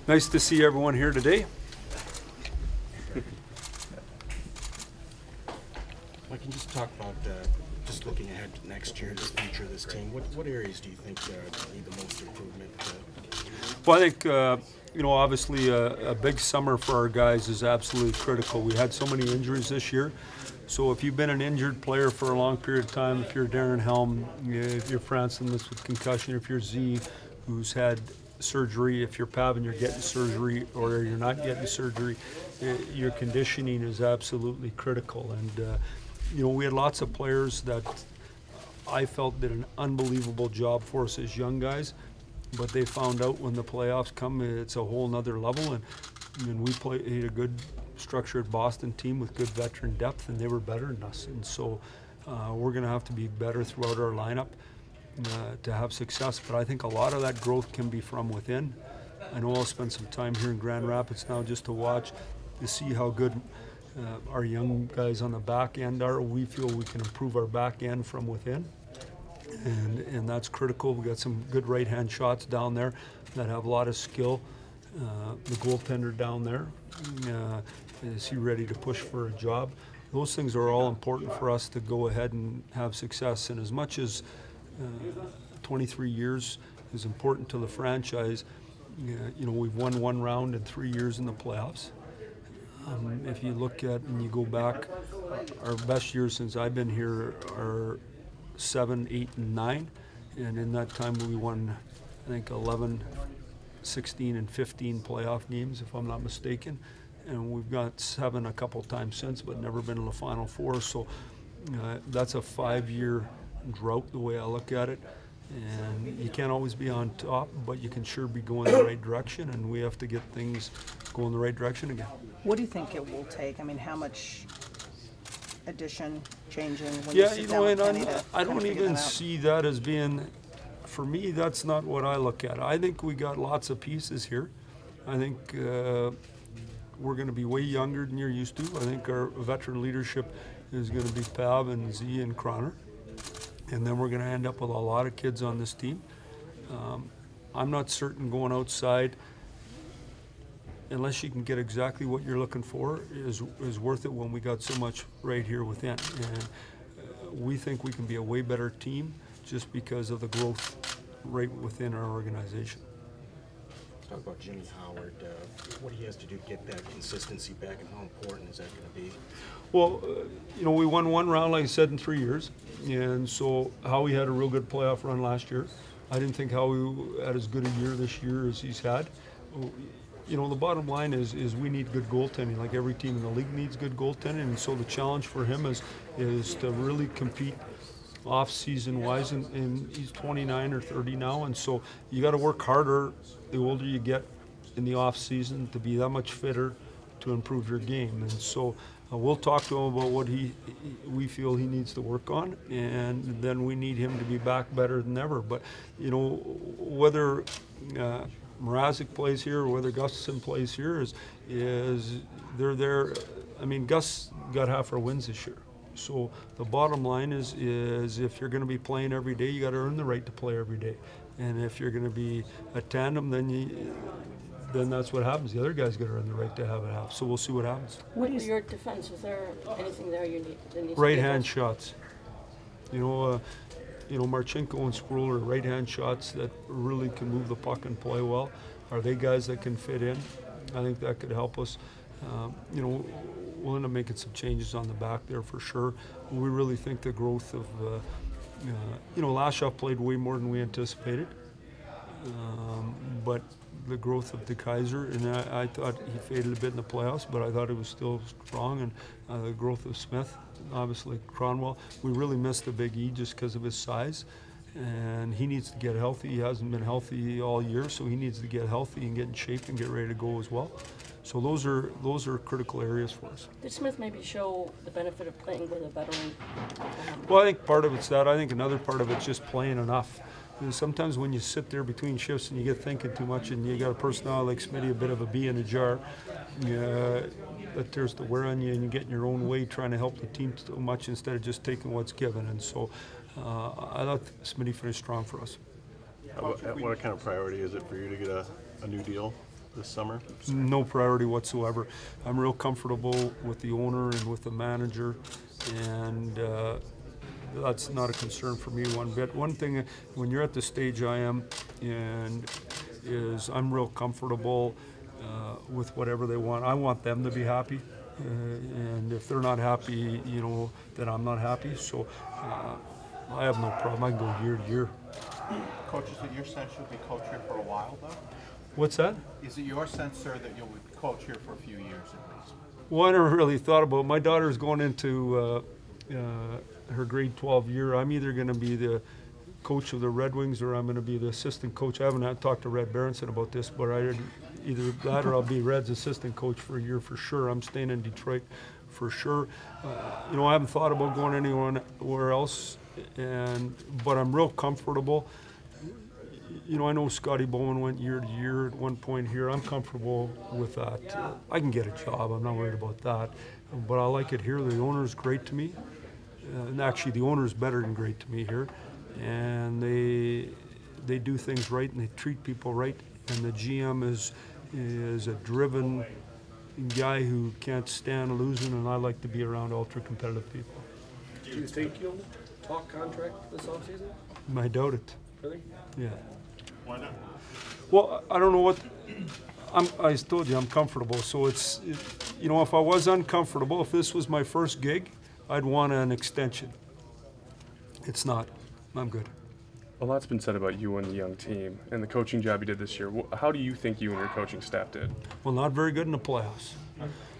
Nice to see everyone here today. I can just talk about just looking ahead to next year, the future of this team. What areas do you think need the most improvement? Well, I think obviously a big summer for our guys is absolutely critical. We had so many injuries this year. So if you've been an injured player for a long period of time, if you're Darren Helm, if you're Franson with concussion, if you're Z who's had surgery, if you're Pav and you're getting surgery or you're not getting surgery, your conditioning is absolutely critical. And we had lots of players that I felt did an unbelievable job for us as young guys, but they found out when the playoffs come, it's a whole nother level. And we played a good structured Boston team with good veteran depth, and they were better than us. And so we're going to have to be better throughout our lineup to have success. But I think a lot of that growth can be from within. I know I'll spend some time here in Grand Rapids now just to watch, to see how good our young guys on the back end are. We feel we can improve our back end from within, and that's critical. We've got some good right-hand shots down there that have a lot of skill. The goaltender down there, is he ready to push for a job? Those things are all important for us to go ahead and have success. And as much as 23 years is important to the franchise, we've won one round in 3 years in the playoffs. If you look at and you go back, our best years since I've been here are 7, 8, and 9. And in that time we won, I think, 11, 16, and 15 playoff games, if I'm not mistaken. And we've got 7 a couple times since, but never been in the Final Four. So that's a 5-year drought, the way I look at it. And you can't always be on top, but you can sure be going the right direction, and we have to get things going the right direction again. What do you think it will take? I mean, how much addition, changing when you sit down with Kenny to I don't even see that as being, for me, that's not what I look at. I think we got lots of pieces here. I think we're going to be way younger than you're used to. I think our veteran leadership is going to be Pav and Z and Croner. And then we're going to end up with a lot of kids on this team. I'm not certain going outside, unless you can get exactly what you're looking for, is worth it when we got so much right here within. And we think we can be a way better team just because of the growth right within our organization. Let's talk about Jimmy Howard, what he has to do to get that consistency back, and how important is that going to be? Well, we won one round, like I said, in 3 years. And so Howie had a real good playoff run last year. I didn't think Howie had as good a year this year as he's had. The bottom line is we need good goaltending. Like every team in the league needs good goaltending. And so the challenge for him is to really compete off-season wise. And he's 29 or 30 now. And so you got to work harder the older you get in the off-season to be that much fitter to improve your game. And so we'll talk to him about what we feel he needs to work on, and then we need him to be back better than ever. But whether Mrazek plays here or whether Gustafson plays here is they're there. I mean, Gus got half our wins this year. So the bottom line is if you're going to be playing every day, you got to earn the right to play every day. And if you're going to be a tandem, then that's what happens. The other guy's got to earn the right to have it half. So we'll see what happens. What is your defense? Is there anything there you need? That needs right-hand shots. Marchenko and Sproul are right-hand shots that really can move the puck and play well. Are they guys that can fit in? I think that could help us. We'll end up making some changes on the back there for sure. We really think the growth of, Lashoff played way more than we anticipated. But the growth of DeKaiser, and I thought he faded a bit in the playoffs, but I thought he was still strong. And the growth of Smith, obviously Cronwell. We really missed the Big E just because of his size, and he needs to get healthy. He hasn't been healthy all year, so he needs to get healthy and get in shape and get ready to go as well. So those are critical areas for us. Did Smith maybe show the benefit of playing with a veteran? Well, I think part of it's that. I think another part of it's just playing enough. Sometimes when you sit there between shifts and you get thinking too much and you got a personality like Smitty, a bit of a bee in a jar, that tears the wear on you and you get in your own way trying to help the team too much instead of just taking what's given. And so I thought Smitty finished strong for us. What kind of priority is it for you to get a new deal? this summer? No priority whatsoever. I'm real comfortable with the owner and with the manager, and that's not a concern for me one bit. One thing, when you're at the stage I am, is I'm real comfortable with whatever they want. I want them to be happy, and if they're not happy, then I'm not happy. So I have no problem. I can go year to year. Coach, is it your sense you'll be coach here for a while, though? What's that? Is it your sense, sir, that you'll be coach here for a few years at least? Well, I never really thought about it. My daughter's going into her grade 12 year. I'm either going to be the coach of the Red Wings or I'm going to be the assistant coach. I haven't talked to Red Berenson about this, but either that or I'll be Red's assistant coach for a year for sure. I'm staying in Detroit for sure. I haven't thought about going anywhere else, but I'm real comfortable. I know Scotty Bowman went year to year at one point here. I'm comfortable with that. I can get a job. I'm not worried about that. But I like it here. The owner's great to me. And actually, the owner's better than great to me here. And they do things right and they treat people right. And the GM is a driven guy who can't stand losing, and I like to be around ultra-competitive people. Do you think you'll talk contract this offseason? I doubt it. Really? Yeah. Why not? Well, I don't know what. I told you I'm comfortable. So if I was uncomfortable, if this was my first gig, I'd want an extension. It's not. I'm good. A lot's been said about you and the young team and the coaching job you did this year. How do you think you and your coaching staff did? Well, not very good in the playoffs.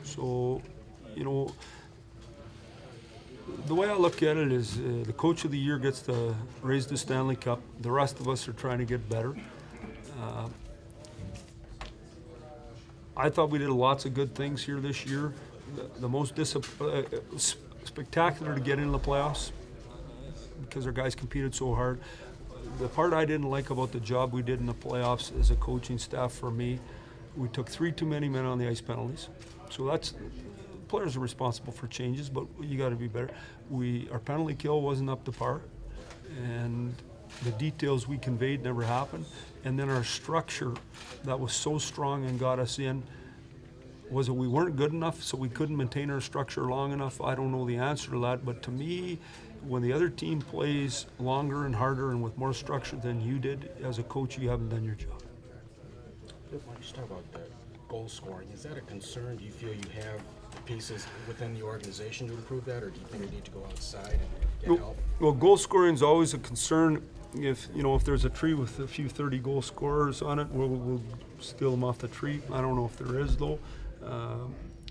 So, the way I look at it is the coach of the year gets to raise the Stanley Cup. The rest of us are trying to get better. I thought we did lots of good things here this year. The most spectacular to get into the playoffs because our guys competed so hard. The part I didn't like about the job we did in the playoffs as a coaching staff for me, we took 3 too many men on the ice penalties. So players are responsible for changes, but you got to be better. Our penalty kill wasn't up to par, and the details we conveyed never happened. And then our structure that was so strong and got us in, was it we weren't good enough, so we couldn't maintain our structure long enough? I don't know the answer to that, but to me, when the other team plays longer and harder and with more structure than you did, as a coach, you haven't done your job. Why don't you talk about the goal scoring? Is that a concern? Do you feel you have the pieces within the organization to improve that, or do you think you need to go outside and get help? Well, goal scoring is always a concern. If there's a tree with a few 30-goal scorers on it, we'll steal them off the tree. I don't know if there is, though.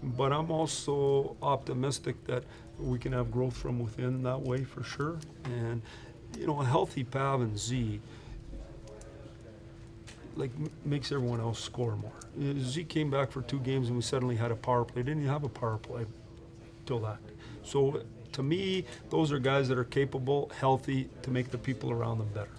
But I'm also optimistic that we can have growth from within that way for sure. And, a healthy Pav and Z makes everyone else score more. Z came back for 2 games and we suddenly had a power play. Didn't even have a power play till that. So to me, those are guys that are capable, healthy, to make the people around them better.